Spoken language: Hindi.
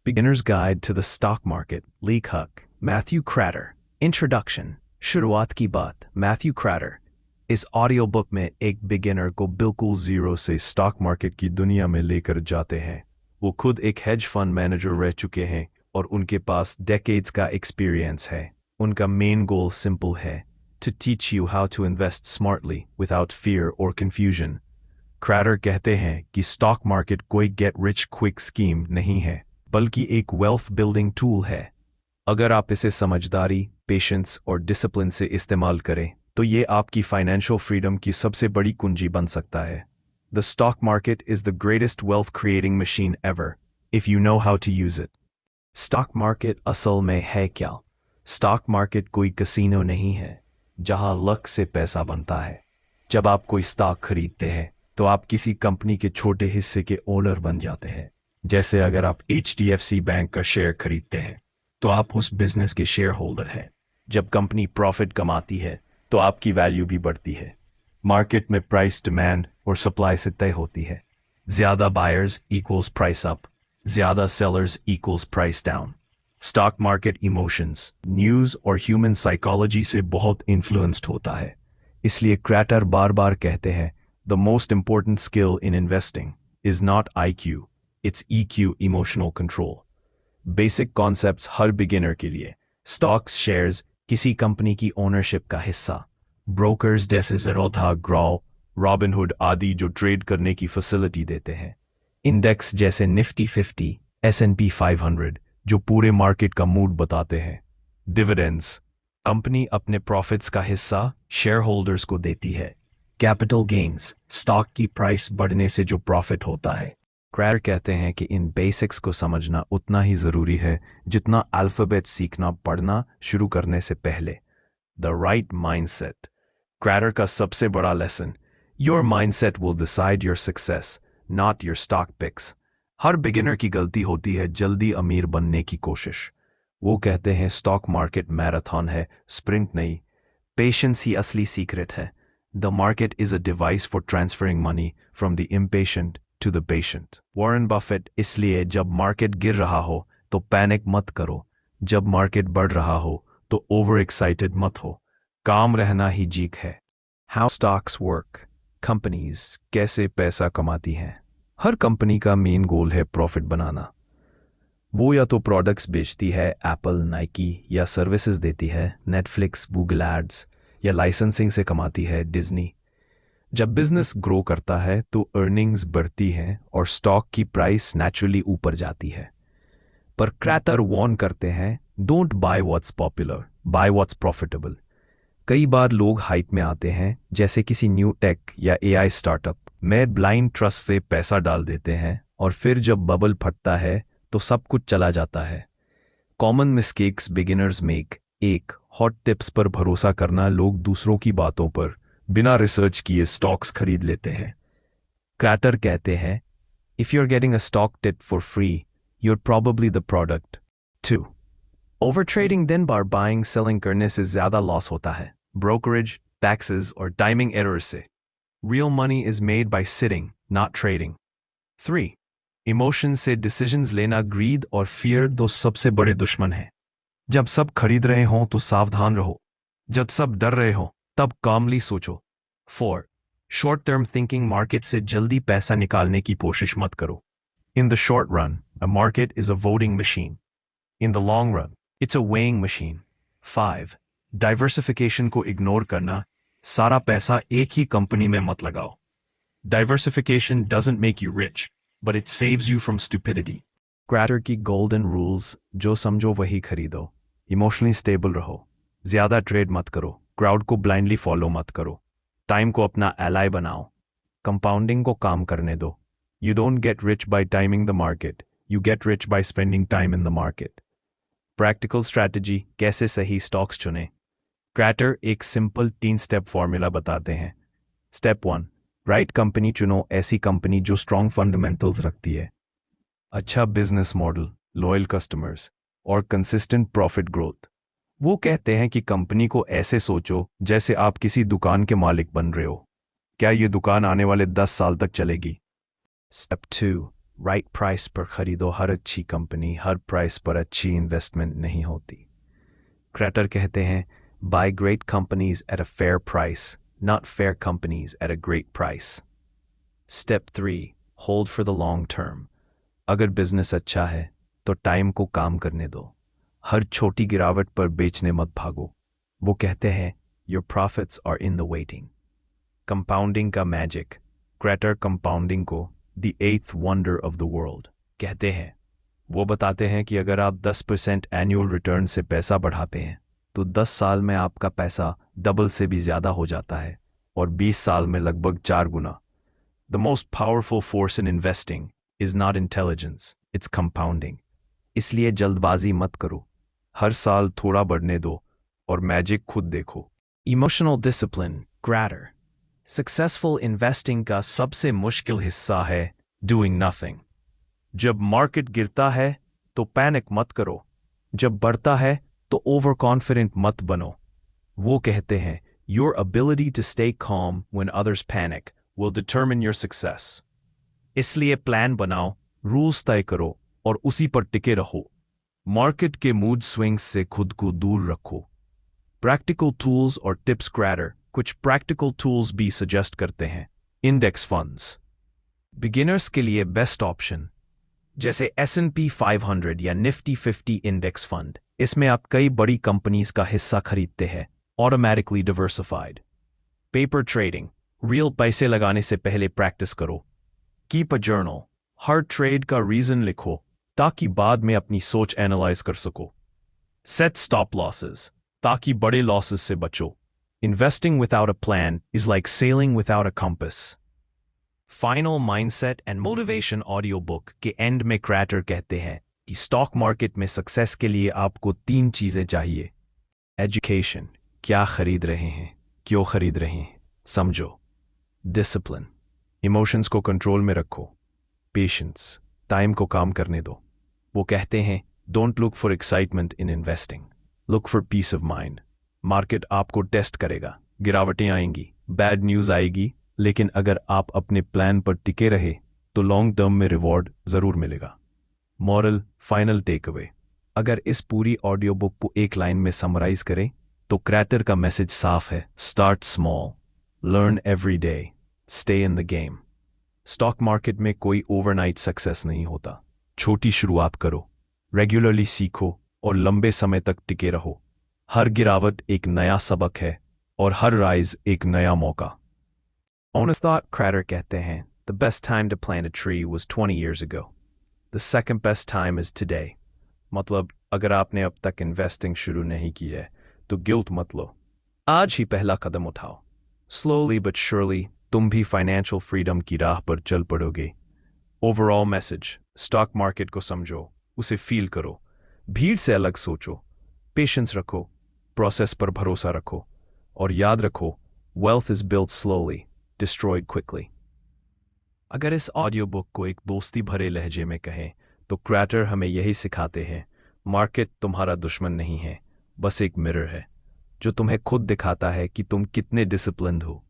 Beginner's Guide to the Stock Market, Lee Cook, Matthew Kratter. Introduction, शुरुआत की बात। मैथ्यू क्रैटर इस ऑडियो बुक में एक बिगिनर को बिल्कुल जीरो से स्टॉक मार्केट की दुनिया में लेकर जाते हैं। वो खुद एक हेज फंड मैनेजर रह चुके हैं और उनके पास डेकेड्स का एक्सपीरियंस है। उनका मेन गोल सिंपल है, to teach you how to invest smartly without fear or confusion. Crater कहते हैं कि स्टॉक मार्केट कोई गेट रिच क्विक स्कीम नहीं है, बल्कि एक वेल्थ बिल्डिंग टूल है। अगर आप इसे समझदारी, पेशेंस और डिसिप्लिन से इस्तेमाल करें तो ये आपकी फाइनेंशियल फ्रीडम की सबसे बड़ी कुंजी बन सकता है। The stock market is the greatest wealth creating machine ever if you know how to use it. Stock market असल में है क्या? स्टॉक मार्केट कोई कैसीनो नहीं है जहां लक से पैसा बनता है। जब आप कोई स्टॉक खरीदते हैं तो आप किसी कंपनी के छोटे हिस्से के ओनर बन जाते हैं। जैसे अगर आप HDFC बैंक का शेयर खरीदते हैं तो आप उस बिजनेस के शेयर होल्डर हैं। जब कंपनी प्रॉफिट कमाती है तो आपकी वैल्यू भी बढ़ती है। मार्केट में प्राइस डिमांड और सप्लाई से तय होती है। ज्यादा बायर्स इक्वल्स प्राइस अप, ज्यादा sellers equals price down. Stock market emotions, news और ह्यूमन साइकोलॉजी से बहुत इन्फ्लुएंस्ड होता है। इसलिए क्रैटर बार बार कहते हैं, the most important skill in investing is not IQ, it's EQ, emotional control. Basic concepts her beginner के लिए। स्टॉक्स, शेयर्स, किसी कंपनी की ओनरशिप का हिस्सा। ब्रोकर्स जैसे ज़ेरोधा, ग्रो, रॉबिनहुड आदि जो ट्रेड करने की फैसिलिटी देते हैं। इंडेक्स जैसे निफ्टी 50, S&P 500 जो पूरे मार्केट का मूड बताते हैं। डिविडेंड्स, कंपनी अपने प्रॉफिट्स का हिस्सा शेयर होल्डर्स को देती है। कैपिटल गेन्स, स्टॉक की प्राइस बढ़ने से जो प्रॉफिट होता है। क्रैटर कहते हैं कि इन बेसिक्स को समझना उतना ही ज़रूरी है जितना अल्फ़ाबेट सीखना पढ़ना शुरू करने से पहले। द राइट माइंडसेट, क्रैटर का सबसे बड़ा lesson, your mindset will decide your success, not your stock picks. हर बिगिनर की गलती होती है जल्दी अमीर बनने की कोशिश। वो कहते हैं स्टॉक मार्केट मैराथन है, स्प्रिंट नहीं। पेशेंस ही असली सीक्रेट है। The market is a device for transferring money from the impatient to the patient. Warren Buffett, इसलिए जब मार्केट गिर रहा हो तो पैनिक मत करो, जब मार्केट बढ़ रहा हो तो ओवर एक्साइटेड मत हो। काम रहना ही जीत है। हाउ स्टॉक्स वर्क, कंपनीज कैसे पैसा कमाती हैं। हर कंपनी का मेन गोल है प्रॉफिट बनाना। वो या तो प्रोडक्ट्स बेचती है, एप्पल, नाइकी, या सर्विसेज देती है, नेटफ्लिक्स, गूगल एड्स, या लाइसेंसिंग से कमाती है, डिज्नी। जब बिजनेस ग्रो करता है तो अर्निंग्स बढ़ती हैं और स्टॉक की प्राइस नेचुरली ऊपर जाती है। पर क्रैटर वॉर्न करते हैं, don't buy what's popular, buy what's profitable. कई बार लोग हाइप में आते हैं, जैसे किसी न्यू टेक या AI स्टार्टअप में ब्लाइंड ट्रस्ट से पैसा डाल देते हैं और फिर जब बबल फटता है तो सब कुछ चला जाता है। Common mistakes beginners make. एक, हॉट टिप्स पर भरोसा करना, लोग दूसरों की बातों पर बिना रिसर्च किए स्टॉक्स खरीद लेते हैं। क्रैटर कहते हैं, if you are getting a stock tip for free, you are probably the product. 2, over trading, दिन बार बाइंग सेलिंग करने से ज्यादा लॉस होता है, ब्रोकरेज, टैक्सेस और टाइमिंग एरर से। Real money is made by sitting, not trading. 3, emotion से डिसीजंस लेना, ग्रीड और फियर दो सबसे बड़े दुश्मन हैं। जब सब खरीद रहे हों तो सावधान रहो, जब सब डर रहे हों तब कामली सोचो। 4, शॉर्ट टर्म थिंकिंग, मार्केट से जल्दी पैसा निकालने की कोशिश मत करो। In the short run a market is a voting machine, in the long run it's a weighing machine. 5, diversification को इग्नोर करना, सारा पैसा एक ही कंपनी में मत लगाओ। Diversification doesn't make you rich, but it saves you from stupidity. क्रैटर की गोल्डन रूल्स, जो समझो वही खरीदो, इमोशनली स्टेबल रहो, ज्यादा ट्रेड मत करो, क्राउड को ब्लाइंडली फॉलो मत करो, टाइम को अपना एलाई बनाओ, कंपाउंडिंग को काम करने दो। You don't get rich by timing the market, you get rich by spending time in the market. Practical strategy, कैसे सही स्टॉक्स चुनें। क्रैटर एक सिंपल 3 स्टेप फॉर्मूला बताते हैं। स्टेप 1, राइट कंपनी चुनो, ऐसी कंपनी जो स्ट्रॉन्ग फंडामेंटल्स रखती है, अच्छा बिजनेस मॉडल, लॉयल कस्टमर्स और कंसिस्टेंट प्रॉफिट ग्रोथ। वो कहते हैं कि कंपनी को ऐसे सोचो जैसे आप किसी दुकान के मालिक बन रहे हो। क्या ये दुकान आने वाले 10 साल तक चलेगी? स्टेप 2, राइट प्राइस पर खरीदो। हर अच्छी कंपनी हर प्राइस पर अच्छी इन्वेस्टमेंट नहीं होती। क्रैटर कहते हैं, buy great companies at a fair price, not fair companies at a great price. Step 3, hold for the long term. अगर बिजनेस अच्छा है तो टाइम को काम करने दो। हर छोटी गिरावट पर बेचने मत भागो। वो कहते हैं, your profits are in the waiting. Compounding का मैजिक। क्रैटर कंपाउंडिंग को the eighth wonder of the world कहते हैं। वो बताते हैं कि अगर आप 10% एनुअल रिटर्न से पैसा बढ़ाते हैं तो 10 साल में आपका पैसा डबल से भी ज़्यादा हो जाता है और 20 साल में लगभग 4 गुना। The most powerful force in investing is not intelligence, it's compounding. इसलिए जल्दबाजी मत करो। हर साल थोड़ा बढ़ने दो और मैजिक खुद देखो। Emotional discipline. क्रैटर सक्सेसफुल इन्वेस्टिंग का सबसे मुश्किल हिस्सा है डूइंग नथिंग। जब मार्केट गिरता है तो पैनिक मत करो। जब बढ़ता है तो ओवर कॉन्फिडेंट मत बनो। वो कहते हैं, your ability to stay calm when others panic will determine your success। इसलिए प्लान बनाओ, रूल्स तय करो और उसी पर टिके रहो। मार्केट के मूड स्विंग्स से खुद को दूर रखो। प्रैक्टिकल टूल्स और टिप्स। क्रैटर कुछ प्रैक्टिकल टूल्स भी सजेस्ट करते हैं। इंडेक्स फंड्स बिगिनर्स के लिए बेस्ट ऑप्शन, जैसे S&P 500 या निफ्टी 50 इंडेक्स फंड। इसमें आप कई बड़ी कंपनीज का हिस्सा खरीदते हैं, automatically diversified. Paper trading, real पैसे लगाने से पहले प्रैक्टिस करो। Keep a journal, her trade का रीजन लिखो ताकि बाद में अपनी सोच एनालाइज कर सको। सेट स्टॉप लॉसेस ताकि बड़े लॉसेस से बचो। Investing without a plan is like selling without a compass. Final mindset and motivation audio book के एंड में क्रैटर कहते हैं कि स्टॉक मार्केट में सक्सेस के लिए आपको 3 चीजें चाहिए। एजुकेशन, क्या खरीद रहे हैं, क्यों खरीद रहे हैं, समझो। डिसिप्लिन, इमोशंस को कंट्रोल में रखो। पेशेंस, टाइम को काम करने दो। वो कहते हैं, don't look for excitement in investing, look for piece of mind. Market आपको टेस्ट करेगा, गिरावटें आएंगी, बैड न्यूज़ आएगी, लेकिन अगर आप अपने प्लान पर टिके रहे तो लॉन्ग टर्म में रिवॉर्ड ज़रूर मिलेगा। Moral, final takeaway. अगर इस पूरी ऑडियो बुक को एक लाइन में समराइज करें तो क्रैटर का मैसेज साफ है, start small, learn every day, stay in the game. Stock market में कोई ओवरनाइट सक्सेस नहीं होता। छोटी शुरुआत करो, रेगुलरली सीखो और लंबे समय तक टिके रहो। हर गिरावट एक नया सबक है और हर राइज एक नया मौका। Honest thought, Crater कहते हैं, the best time to plant a tree was 20 years ago. The second best time is today. मतलब अगर आपने अब तक इन्वेस्टिंग शुरू नहीं की है तो गिल्ट मत लो, आज ही पहला कदम उठाओ। Slowly but surely तुम भी फाइनेंशियल फ्रीडम की राह पर चल पड़ोगे। ओवरऑल मैसेज, स्टॉक मार्केट को समझो, उसे फील करो, भीड़ से अलग सोचो, पेशेंस रखो, प्रोसेस पर भरोसा रखो और याद रखो, wealth is built slowly, destroyed quickly। अगर इस ऑडियो बुक को एक दोस्ती भरे लहजे में कहें तो क्रैटर हमें यही सिखाते हैं, मार्केट तुम्हारा दुश्मन नहीं है, बस एक मिरर है जो तुम्हें खुद दिखाता है कि तुम कितने डिसिप्लिन्ड हो।